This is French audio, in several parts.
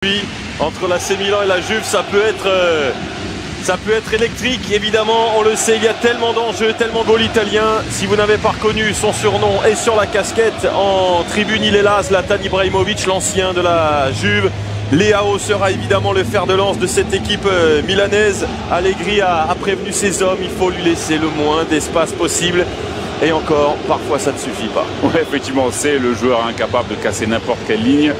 Puis, entre l'AC Milan et la Juve, ça peut être électrique, évidemment, on le sait, il y a tellement d'enjeux, tellement de goals italiens. Si vous n'avez pas reconnu son surnom et sur la casquette, en tribune il est là, Zlatan Ibrahimovic, l'ancien de la Juve. Leao sera évidemment le fer de lance de cette équipe milanaise. Allegri a prévenu ses hommes, il faut lui laisser le moins d'espace possible. Et encore, parfois ça ne suffit pas. Ouais, effectivement, c'est le joueur incapable de casser n'importe quelle ligne.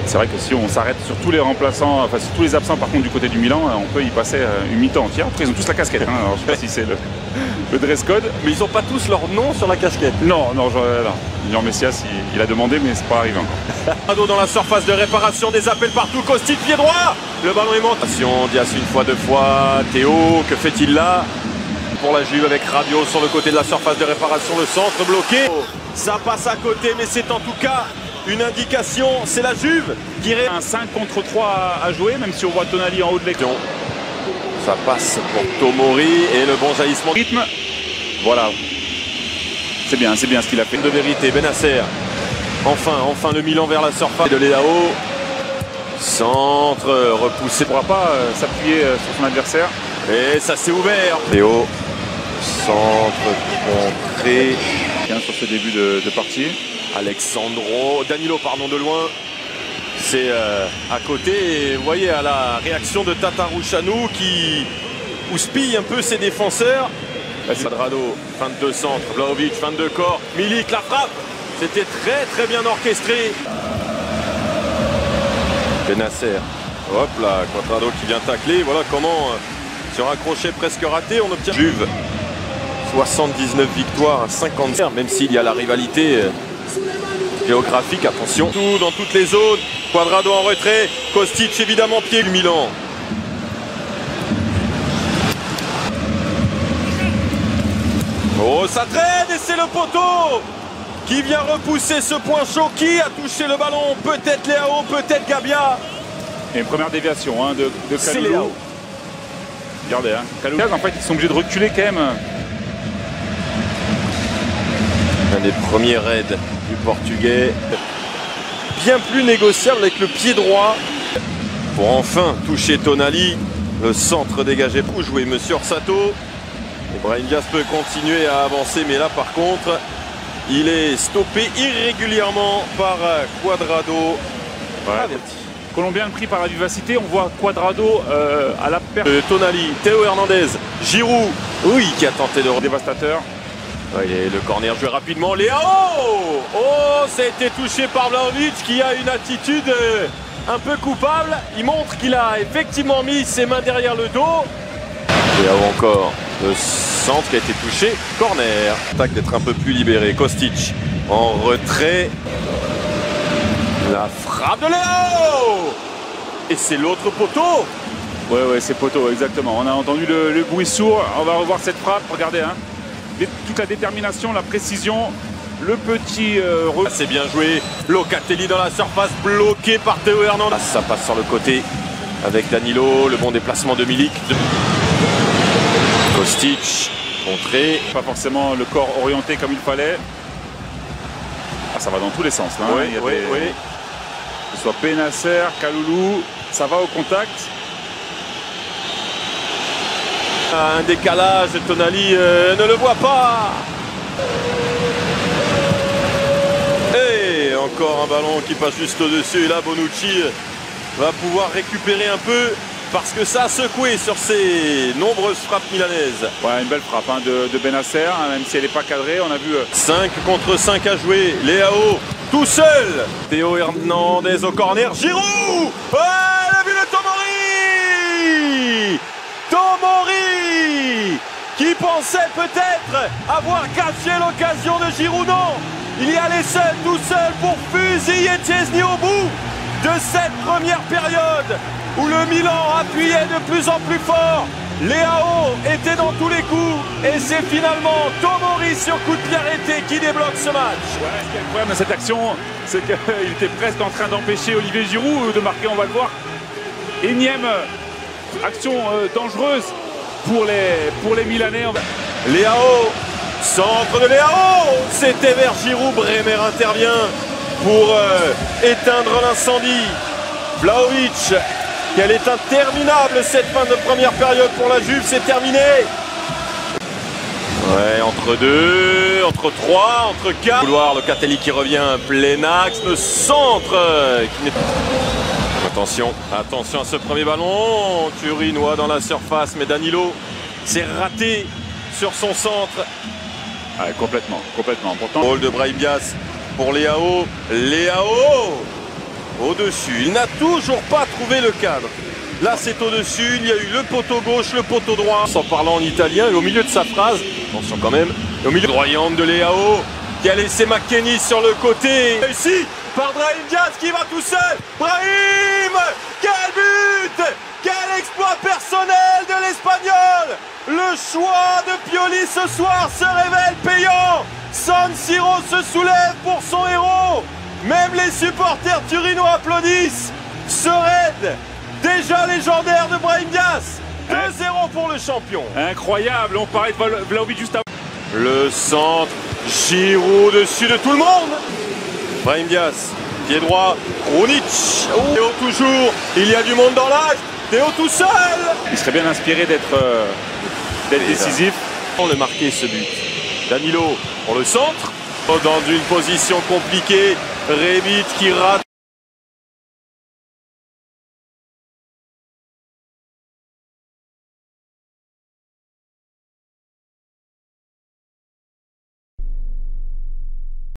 C'est vrai que si on s'arrête sur tous les remplaçants, enfin sur tous les absents par contre du côté du Milan, on peut y passer une mi-temps entière. Après ils ont tous la casquette, hein. Alors, je ne sais pas si c'est le dress code. Mais ils n'ont pas tous leur nom sur la casquette. Non. Jean Messias, il a demandé, mais c'est pas arrivé encore. Rado dans la surface de réparation, des appels partout, Kostic, pied droit. Le ballon est monté. Dias une fois, deux fois, Théo, que fait-il là? Pour la Juve avec Rabiot sur le côté de la surface de réparation, le centre bloqué. Ça passe à côté, mais c'est en tout cas une indication, c'est la Juve qui reste. Un 5 contre 3 à jouer, même si on voit Tonali en haut de l'écran. Ça passe pour Tomori et le bon jaillissement. Rythme, voilà. C'est bien ce qu'il a fait. De vérité, Bennacer. Enfin le Milan vers la surface de Leao. Centre repoussé. Il ne pourra pas s'appuyer sur son adversaire. Et ça s'est ouvert. Théo. Centre contré. Bien sur ce début de partie. Danilo, pardon, de loin. C'est à côté. Et vous voyez à la réaction de Tatarusanu qui houspille un peu ses défenseurs. Quadrado, fin de deux centres. Vlahovic, fin de deux corps. Milik, la frappe. C'était très bien orchestré. Bennacer. Hop là, Quadrado qui vient tacler. Voilà comment, sur un crochet presque raté, on obtient. Juve, 79 victoires à 50. Même s'il y a la rivalité géographique, attention. Tout dans toutes les zones. Quadrado en retrait. Kostic évidemment pied du Milan. Oh, ça traîne et c'est le poteau qui vient repousser ce point chaud. Qui a touché le ballon? Peut-être Leao, peut-être Gabia. Et une première déviation de Kalulu. Regardez, Kalulu, en fait, ils sont obligés de reculer quand même. Un des premiers raids du Portugais. Bien plus négociable avec le pied droit. Pour enfin toucher Tonali. Le centre dégagé pour jouer Monsieur Orsato. Brahim Diaz peut continuer à avancer, mais là par contre, il est stoppé irrégulièrement par Quadrado. Ouais. Colombien pris par la vivacité, on voit Quadrado à la perte. Tonali, Théo Hernandez, Giroud, oui, qui a tenté de... Dévastateur. Ouais, le corner joué rapidement, Leao. Oh, ça a été touché par Vlahovic qui a une attitude un peu coupable. Il montre qu'il a effectivement mis ses mains derrière le dos. Leao encore, le centre qui a été touché, corner. Attaque d'être un peu plus libéré, Kostic en retrait. La frappe de Leao. Et c'est l'autre poteau. Ouais, c'est poteau, exactement. On a entendu le bruit sourd. On va revoir cette frappe, regardez. Toute la détermination, la précision, le petit... C'est bien joué. Locatelli dans la surface, bloqué par Théo Hernandez. Ça passe sur le côté avec Danilo, le bon déplacement de Milik. Kostic, contré. Pas forcément le corps orienté comme il fallait. Ah, ça va dans tous les sens. Là, oui. Que ce soit Bennacer, Kalulu, ça va au contact. Un décalage, Tonali ne le voit pas. Et encore un ballon qui passe juste au-dessus. Et là, Bonucci va pouvoir récupérer un peu parce que ça a secoué sur ces nombreuses frappes milanaises. Ouais, une belle frappe de Bennacer, même si elle n'est pas cadrée. On a vu 5 contre 5 à jouer. Leao tout seul. Théo Hernandez au corner. Giroud. Ouais, la vue de Tomori. Tomori qui pensait peut-être avoir caché l'occasion de Giroud. Non, il y allait seul, tout seul pour fusiller Szczesny au bout de cette première période où le Milan appuyait de plus en plus fort. Leao était dans tous les coups et c'est finalement Tomori sur coup de pied arrêté qui débloque ce match. Ouais, ce qui est incroyable dans cette action, c'est qu'il était presque en train d'empêcher Olivier Giroud de marquer, on va le voir. Énième action dangereuse pour les Milanais. Leao, centre de Leao, c'était vers Giroud. Bremer intervient pour éteindre l'incendie. Vlahovic, quelle est interminable cette fin de première période pour la Juve, c'est terminé. Ouais, entre 2, entre 3, entre 4. Couloir, Locatelli qui revient, plein axe, le centre qui n'est... Attention, attention à ce premier ballon. Turinois dans la surface, mais Danilo s'est raté sur son centre. Ouais, complètement. Pourtant, Rôle de Brahim Diaz pour Leao. Leao au-dessus. Il n'a toujours pas trouvé le cadre. Là, c'est au-dessus. Il y a eu le poteau gauche, le poteau droit. En parlant en italien, et au milieu de sa phrase, attention quand même, et au milieu droyante de Leao qui a laissé McKennie sur le côté. Réussi par Brahim Diaz qui va tout seul. Brahim, quel but! Quel exploit personnel de l'Espagnol! Le choix de Pioli ce soir se révèle payant. San Siro se soulève pour son héros. Même les supporters turinois applaudissent. Ce raid déjà légendaire de Brahim Diaz. 2-0 pour le champion. incroyable, on parlait de Vlahovic juste avant. Le centre, Giroud dessus de tout le monde. Brahim Diaz, pied droit, Krunic. Théo toujours, il y a du monde dans l'axe. Théo tout seul. Il serait bien inspiré d'être décisif. On le marqué ce but. Danilo pour le centre. Dans une position compliquée. Rebic qui rate.